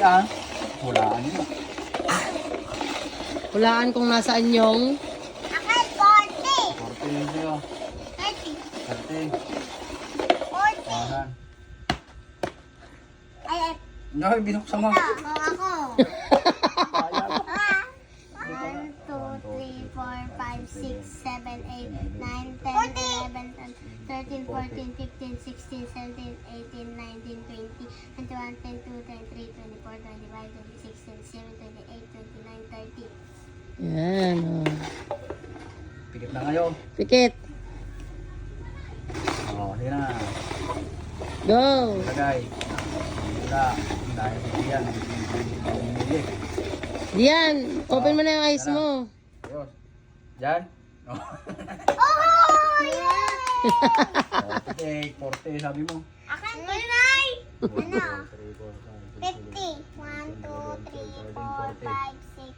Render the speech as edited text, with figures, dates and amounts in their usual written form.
ah. Hulaan nyo. Hulaan kung nasaan yung... Akin, 40. 40 yun sa'yo. 30. 30. 40. Ahan. Ay, Nga, binuksan mo. ito. Ako. Kaya mo. 1, 2, 3, 4, 5, 6, 7, 8, 9, 10, 11, 13, 14, 15, 16, 17, 18, 19, 20, 21, 22, 23, 24, 25, 26, 27, 28, 29, 30. Yan, oh. Pikit na kayo. Pikit. Sige na. Go. Lagay. Wala. Dahil yan. Pumili. Diyan, open mo na yung eyes mo. Ayos. Diyan. Oh, yeah! 40, 40 sabi mo. Akin, Pinay! Ano? 3, 4, 5, 6, 50. 1, 2, 3, 4, 5, 6.